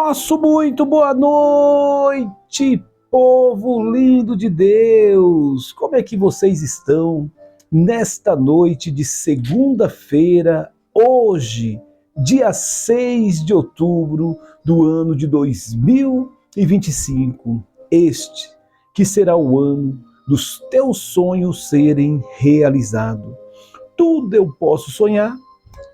Nosso muito boa noite, povo lindo de Deus! Como é que vocês estão nesta noite de segunda-feira, hoje, dia 6 de outubro do ano de 2025? Este que será o ano dos teus sonhos serem realizados. Tudo eu posso sonhar,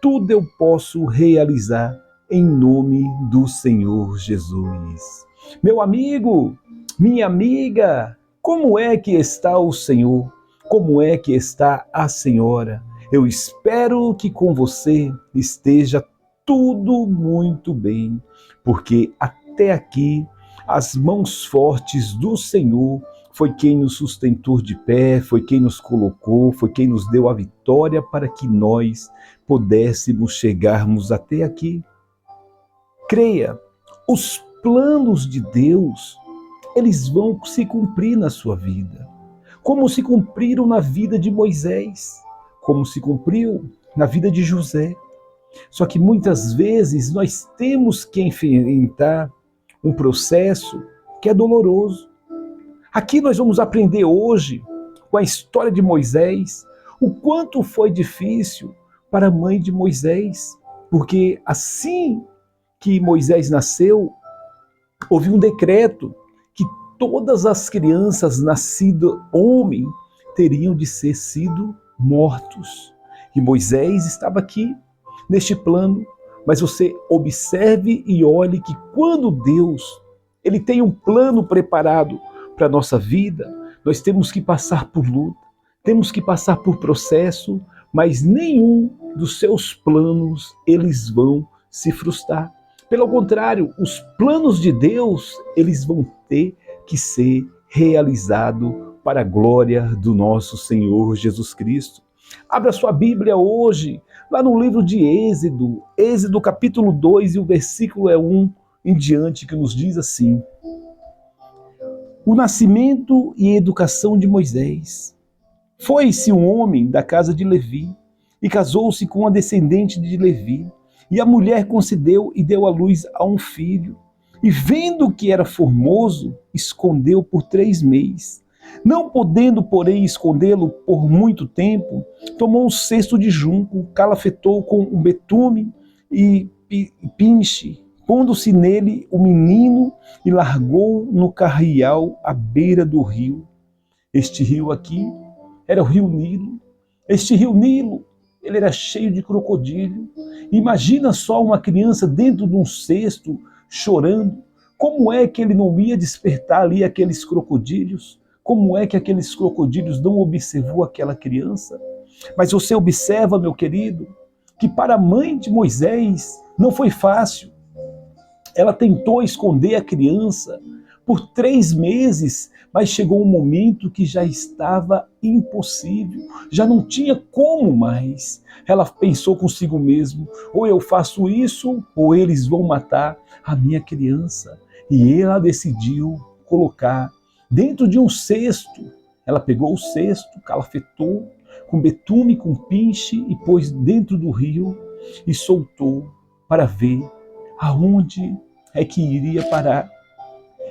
tudo eu posso realizar, em nome do Senhor Jesus. Meu amigo, minha amiga, como é que está o Senhor? Como é que está a Senhora? Eu espero que com você esteja tudo muito bem, porque até aqui as mãos fortes do Senhor foi quem nos sustentou de pé, foi quem nos colocou, foi quem nos deu a vitória para que nós pudéssemos chegarmos até aqui. Creia, os planos de Deus, eles vão se cumprir na sua vida, como se cumpriram na vida de Moisés, como se cumpriu na vida de José. Só que muitas vezes nós temos que enfrentar um processo que é doloroso. Aqui nós vamos aprender hoje, com a história de Moisés, o quanto foi difícil para a mãe de Moisés, porque assim que Moisés nasceu, houve um decreto que todas as crianças nascidas homem teriam de ser sido mortos. E Moisés estava aqui, neste plano, mas você observe e olhe que quando Deus ele tem um plano preparado para a nossa vida, nós temos que passar por luta, temos que passar por processo, mas nenhum dos seus planos eles vão se frustrar. Pelo contrário, os planos de Deus, eles vão ter que ser realizados para a glória do nosso Senhor Jesus Cristo. Abra sua Bíblia hoje, lá no livro de Êxodo, Êxodo capítulo 2 e o versículo 1 em diante, que nos diz assim: o nascimento e educação de Moisés. Foi-se um homem da casa de Levi e casou-se com uma descendente de Levi. E a mulher concebeu e deu à luz a um filho. E vendo que era formoso, escondeu por 3 meses. Não podendo, porém, escondê-lo por muito tempo, tomou um cesto de junco, calafetou com um betume e pinche, pondo-se nele o menino e largou no carrial à beira do rio. Este rio aqui era o rio Nilo. Este rio Nilo, ele era cheio de crocodilo. Imagina só uma criança dentro de um cesto, chorando. Como é que ele não ia despertar ali aqueles crocodilos? Como é que aqueles crocodilos não observou aquela criança? Mas você observa, meu querido, que para a mãe de Moisés não foi fácil. Ela tentou esconder a criança por 3 meses, mas chegou um momento que já estava impossível, já não tinha como mais. Ela pensou consigo mesma: ou eu faço isso, ou eles vão matar a minha criança. E ela decidiu colocar dentro de um cesto. Ela pegou o cesto, calafetou com betume, com pinche e pôs dentro do rio e soltou para ver aonde é que iria parar.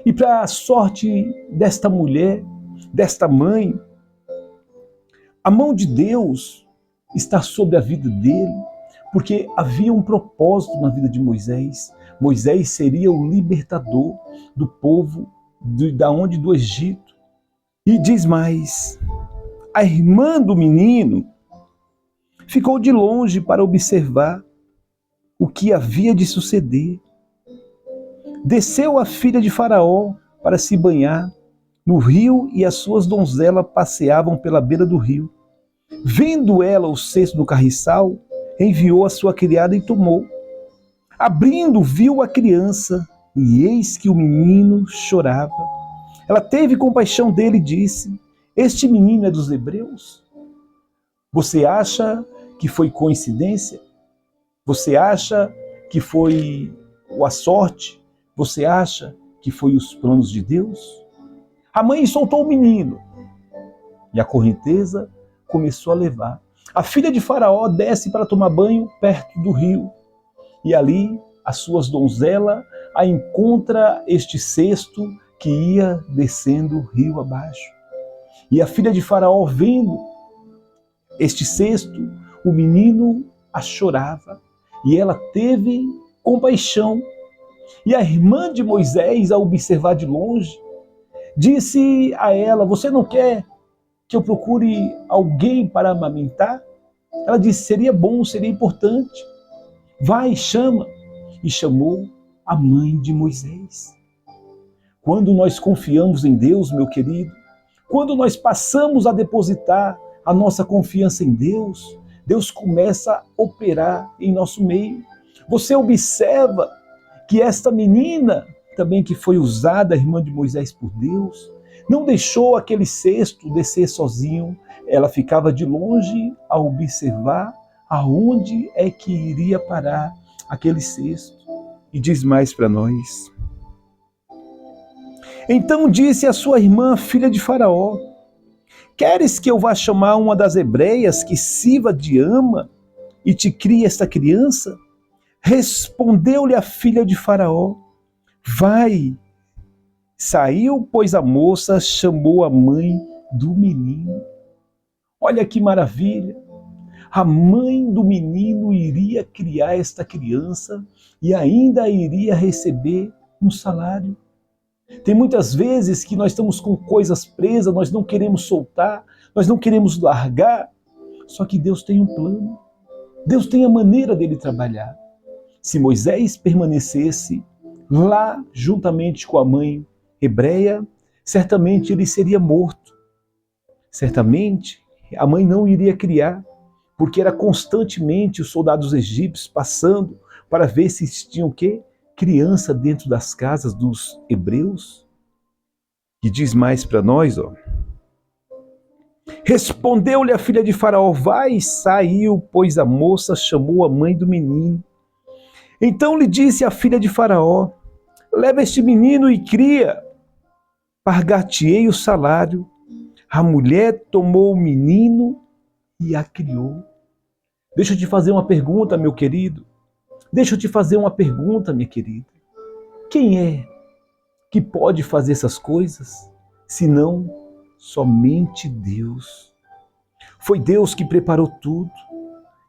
E para a sorte desta mulher, desta mãe, a mão de Deus está sobre a vida dele, porque havia um propósito na vida de Moisés. Moisés seria o libertador do povo do Egito. E diz mais, a irmã do menino ficou de longe para observar o que havia de suceder. Desceu a filha de Faraó para se banhar no rio e as suas donzelas passeavam pela beira do rio. Vendo ela o cesto do carriçal, enviou a sua criada e tomou. Abrindo, viu a criança e eis que o menino chorava. Ela teve compaixão dele e disse: este menino é dos hebreus? Você acha que foi coincidência? Você acha que foi a sorte? Você acha que foi os planos de Deus? A mãe soltou o menino e a correnteza começou a levar. A filha de Faraó desce para tomar banho perto do rio e ali as suas donzelas a encontra este cesto que ia descendo rio abaixo. E a filha de Faraó, vendo este cesto, o menino a chorava, e ela teve compaixão. E a irmã de Moisés, ao observar de longe, disse a ela: você não quer que eu procure alguém para amamentar? Ela disse: seria bom, seria importante. Vai, chama. E chamou a mãe de Moisés. Quando nós confiamos em Deus, meu querido, quando nós passamos a depositar a nossa confiança em Deus, Deus começa a operar em nosso meio. Você observa que esta menina, também que foi usada, a irmã de Moisés por Deus, não deixou aquele cesto descer sozinho. Ela ficava de longe a observar aonde é que iria parar aquele cesto. E diz mais para nós: então disse a sua irmã, filha de Faraó: queres que eu vá chamar uma das hebreias que sirva de ama e te crie esta criança? Respondeu-lhe a filha de Faraó: vai. Saiu, pois, a moça, chamou a mãe do menino. Olha que maravilha! A mãe do menino iria criar esta criança e ainda iria receber um salário. Tem muitas vezes que nós estamos com coisas presas, nós não queremos soltar, nós não queremos largar, só que Deus tem um plano, Deus tem a maneira dele trabalhar. Se Moisés permanecesse lá juntamente com a mãe hebreia, certamente ele seria morto. Certamente a mãe não iria criar, porque era constantemente os soldados egípcios passando para ver se tinham o quê? Criança dentro das casas dos hebreus. E diz mais para nós, ó. Respondeu-lhe a filha de Faraó: vai. Saiu, pois a moça chamou a mãe do menino. Então lhe disse a filha de Faraó: leva este menino e cria, pagar-te-ei o salário. A mulher tomou o menino e a criou. Deixa eu te fazer uma pergunta, meu querido. Deixa eu te fazer uma pergunta, minha querida. Quem é que pode fazer essas coisas, senão somente Deus? Foi Deus que preparou tudo.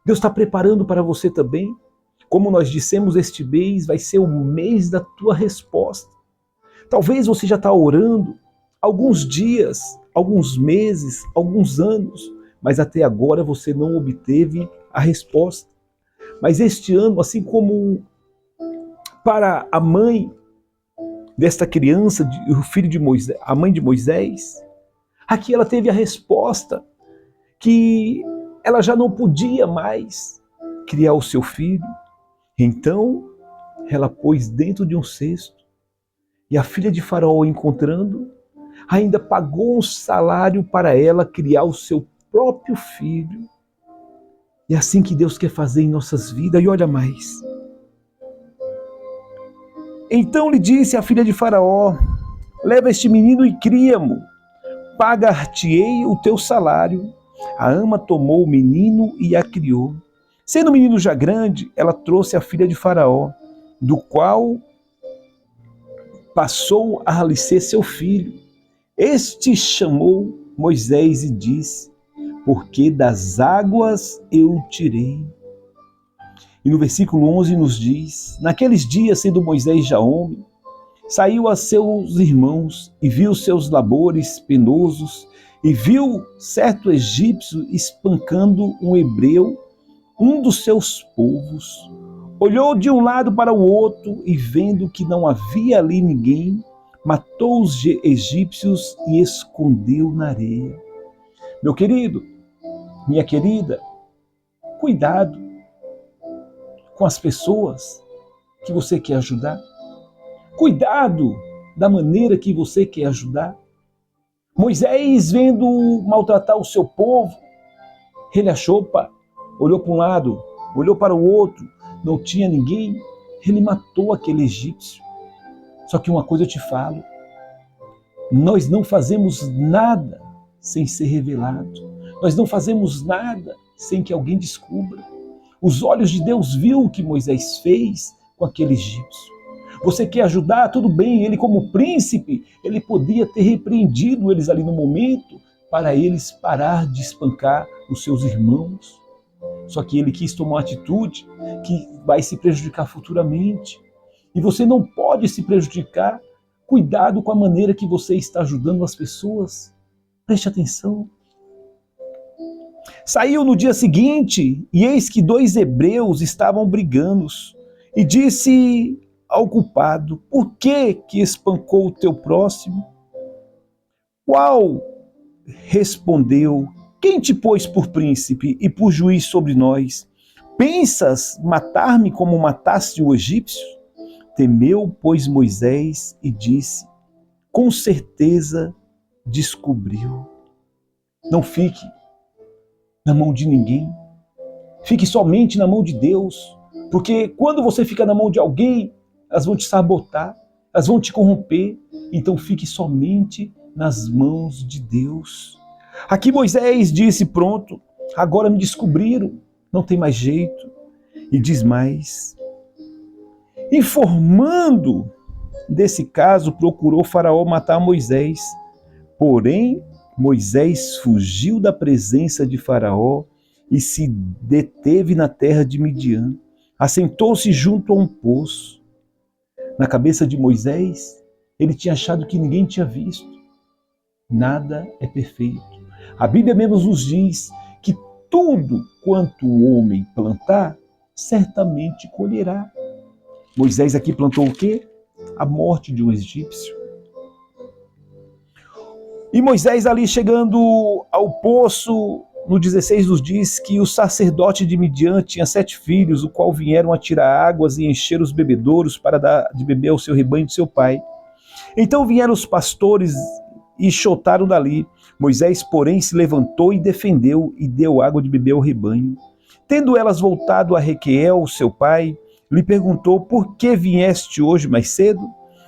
Deus está preparando para você também. Como nós dissemos, este mês vai ser o mês da tua resposta. Talvez você já está orando alguns dias, alguns meses, alguns anos, mas até agora você não obteve a resposta. Mas este ano, assim como para a mãe desta criança, o filho de Moisés, a mãe de Moisés, aqui ela teve a resposta que ela já não podia mais criar o seu filho. Então, ela pôs dentro de um cesto e a filha de Faraó, encontrando, ainda pagou um salário para ela criar o seu próprio filho. É assim que Deus quer fazer em nossas vidas. E olha mais. Então lhe disse a filha de Faraó: leva este menino e cria-mo, pagar-te-ei o teu salário. A ama tomou o menino e a criou. Sendo o menino já grande, ela trouxe a filha de Faraó, do qual passou a alicer seu filho. Este chamou Moisés e disse: porque das águas eu o tirei. E no versículo 11 nos diz: naqueles dias, sendo Moisés já homem, saiu a seus irmãos e viu seus labores penosos, e viu certo egípcio espancando um hebreu, um dos seus povos. Olhou de um lado para o outro e, vendo que não havia ali ninguém, matou os egípcios e escondeu na areia. Meu querido, minha querida, cuidado com as pessoas que você quer ajudar. Cuidado da maneira que você quer ajudar. Moisés, vendo maltratar o seu povo, ele achou, olhou para um lado, olhou para o outro, não tinha ninguém, ele matou aquele egípcio. Só que uma coisa eu te falo, nós não fazemos nada sem ser revelado. Nós não fazemos nada sem que alguém descubra. Os olhos de Deus viu o que Moisés fez com aquele egípcio. Você quer ajudar? Tudo bem. Ele, como príncipe, ele podia ter repreendido eles ali no momento para eles parar de espancar os seus irmãos. Só que ele quis tomar uma atitude que vai se prejudicar futuramente. E você não pode se prejudicar. Cuidado com a maneira que você está ajudando as pessoas. Preste atenção. Saiu no dia seguinte, e eis que 2 hebreus estavam brigando. E disse ao culpado: por que espancou o teu próximo? Qual respondeu: quem te pôs por príncipe e por juiz sobre nós? Pensas matar-me como mataste o egípcio? Temeu, pois, Moisés e disse: com certeza descobriu. Não fique na mão de ninguém. Fique somente na mão de Deus. Porque quando você fica na mão de alguém, elas vão te sabotar, elas vão te corromper. Então fique somente nas mãos de Deus. Aqui Moisés disse: pronto, agora me descobriram, não tem mais jeito. E diz mais: informando desse caso, procurou Faraó matar Moisés. Porém, Moisés fugiu da presença de Faraó e se deteve na terra de Midian. Assentou-se junto a um poço. Na cabeça de Moisés, ele tinha achado que ninguém tinha visto. Nada é perfeito. A Bíblia mesmo nos diz que tudo quanto o homem plantar, certamente colherá. Moisés aqui plantou o quê? A morte de um egípcio. E Moisés ali chegando ao poço, no 16 nos diz que o sacerdote de Midian tinha 7 filhos, o qual vieram a tirar águas e encher os bebedouros para dar de beber ao seu rebanho de seu pai. Então vieram os pastores e chotaram dali. Moisés, porém, se levantou e defendeu e deu água de beber ao rebanho. Tendo elas voltado a Requeel, seu pai, lhe perguntou: por que vieste hoje mais cedo?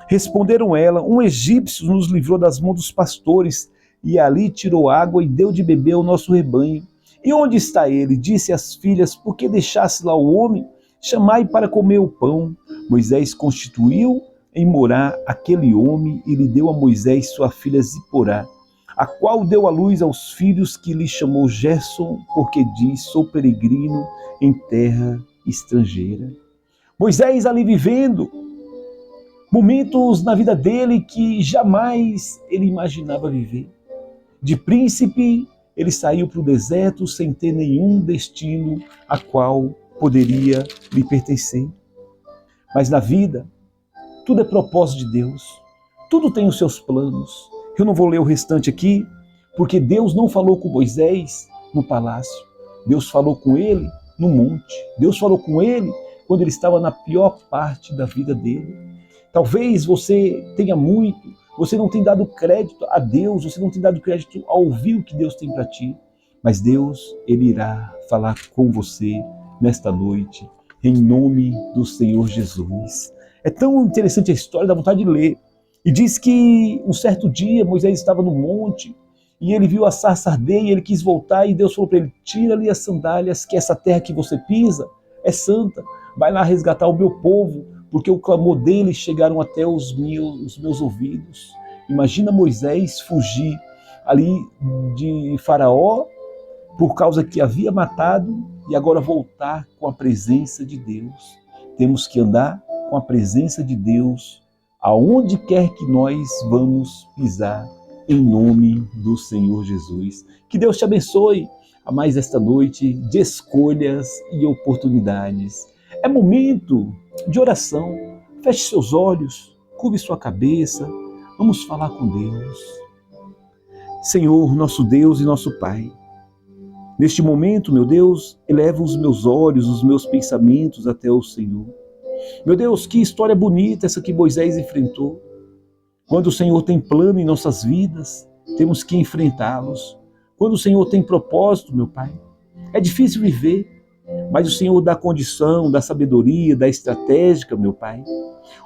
Responderam ela: um egípcio nos livrou das mãos dos pastores, e ali tirou água e deu de beber ao nosso rebanho. E onde está ele? Disse às filhas: por que deixasse lá o homem? Chamai para comer o pão. Moisés constituiu em morar aquele homem e lhe deu a Moisés sua filha Ziporá, a qual deu à luz aos filhos, que lhe chamou Gerson, porque diz: sou peregrino em terra estrangeira. Moisés ali vivendo momentos na vida dele que jamais ele imaginava viver. De príncipe, ele saiu para o deserto sem ter nenhum destino a qual poderia lhe pertencer. Mas na vida, tudo é propósito de Deus. Tudo tem os seus planos. Eu não vou ler o restante aqui, porque Deus não falou com Moisés no palácio. Deus falou com ele no monte. Deus falou com ele quando ele estava na pior parte da vida dele. Talvez você tenha muito, você não tenha dado crédito a Deus, você não tenha dado crédito a ouvir o que Deus tem para ti. Mas Deus, Ele irá falar com você nesta noite, em nome do Senhor Jesus. É tão interessante a história, dá vontade de ler. E diz que um certo dia Moisés estava no monte e ele viu a sarça arder e ele quis voltar, e Deus falou para ele: tira ali as sandálias, que essa terra que você pisa é santa. Vai lá resgatar o meu povo, porque o clamor deles chegaram até os meus ouvidos. Imagina Moisés fugir ali de Faraó por causa que havia matado e agora voltar com a presença de Deus. Temos que andar com a presença de Deus aonde quer que nós vamos pisar, em nome do Senhor Jesus. Que Deus te abençoe a mais esta noite de escolhas e oportunidades. É momento de oração. Feche seus olhos, curve sua cabeça, vamos falar com Deus. Senhor, nosso Deus e nosso Pai, neste momento, meu Deus, elevo os meus olhos, os meus pensamentos até o Senhor. Meu Deus, que história bonita essa que Moisés enfrentou. Quando o Senhor tem plano em nossas vidas, temos que enfrentá-los. Quando o Senhor tem propósito, meu Pai, é difícil viver, mas o Senhor dá condição, dá sabedoria, dá estratégia, meu Pai.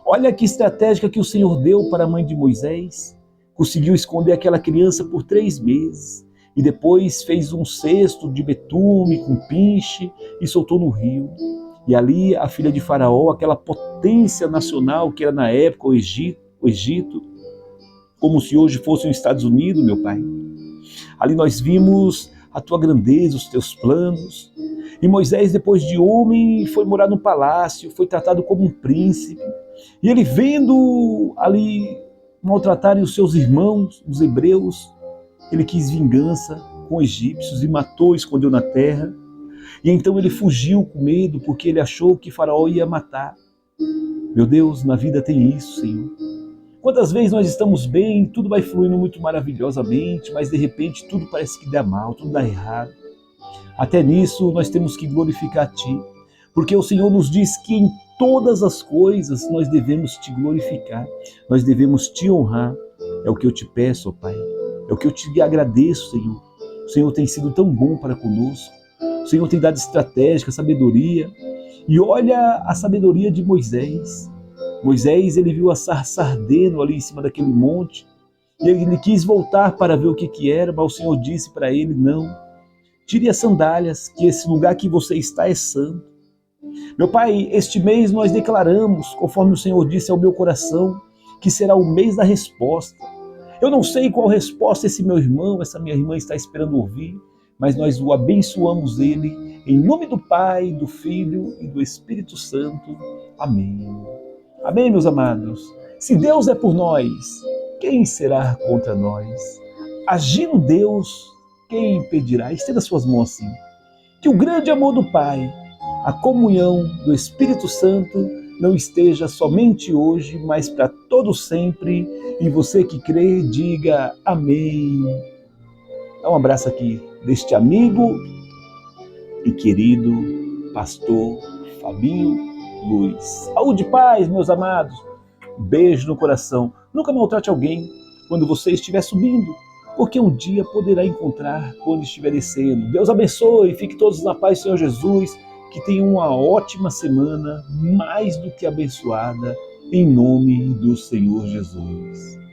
Olha que estratégia que o Senhor deu para a mãe de Moisés. Conseguiu esconder aquela criança por 3 meses e depois fez um cesto de betume com pinche e soltou no rio. E ali a filha de Faraó, aquela potência nacional que era na época o Egito, como se hoje fosse os Estados Unidos, meu Pai. Ali nós vimos a tua grandeza, os teus planos. E Moisés, depois de homem, foi morar no palácio, foi tratado como um príncipe. E ele vendo ali maltratarem os seus irmãos, os hebreus, ele quis vingança com os egípcios e matou, escondeu na terra. E então ele fugiu com medo, porque ele achou que Faraó ia matar. Meu Deus, na vida tem isso, Senhor. Quantas vezes nós estamos bem, tudo vai fluindo muito maravilhosamente, mas de repente tudo parece que dá mal, tudo dá errado. Até nisso nós temos que glorificar a Ti, porque o Senhor nos diz que em todas as coisas nós devemos Te glorificar, nós devemos Te honrar. É o que eu te peço, ó Pai, é o que eu te agradeço, Senhor. O Senhor tem sido tão bom para conosco, o Senhor tem dado estratégia, sabedoria, e olha a sabedoria de Moisés. Moisés, ele viu a sarça ardendo ali em cima daquele monte, e ele quis voltar para ver o que era, mas o Senhor disse para ele, não, tire as sandálias, que esse lugar que você está é santo. Meu Pai, este mês nós declaramos, conforme o Senhor disse ao meu coração, que será o mês da resposta. Eu não sei qual resposta esse meu irmão, essa minha irmã está esperando ouvir, mas nós o abençoamos ele, em nome do Pai, do Filho e do Espírito Santo. Amém. Amém, meus amados. Se Deus é por nós, quem será contra nós? Agindo Deus, quem impedirá? Estenda suas mãos assim. Que o grande amor do Pai, a comunhão do Espírito Santo não esteja somente hoje, mas para todo sempre. E você que crê, diga amém. Dá um abraço aqui deste amigo e querido pastor Fabinho Luiz. Saúde e paz, meus amados. Beijo no coração. Nunca maltrate alguém quando você estiver subindo, porque um dia poderá encontrar quando estiver descendo. Deus abençoe, fique todos na paz do Senhor Jesus, que tenham uma ótima semana, mais do que abençoada, em nome do Senhor Jesus.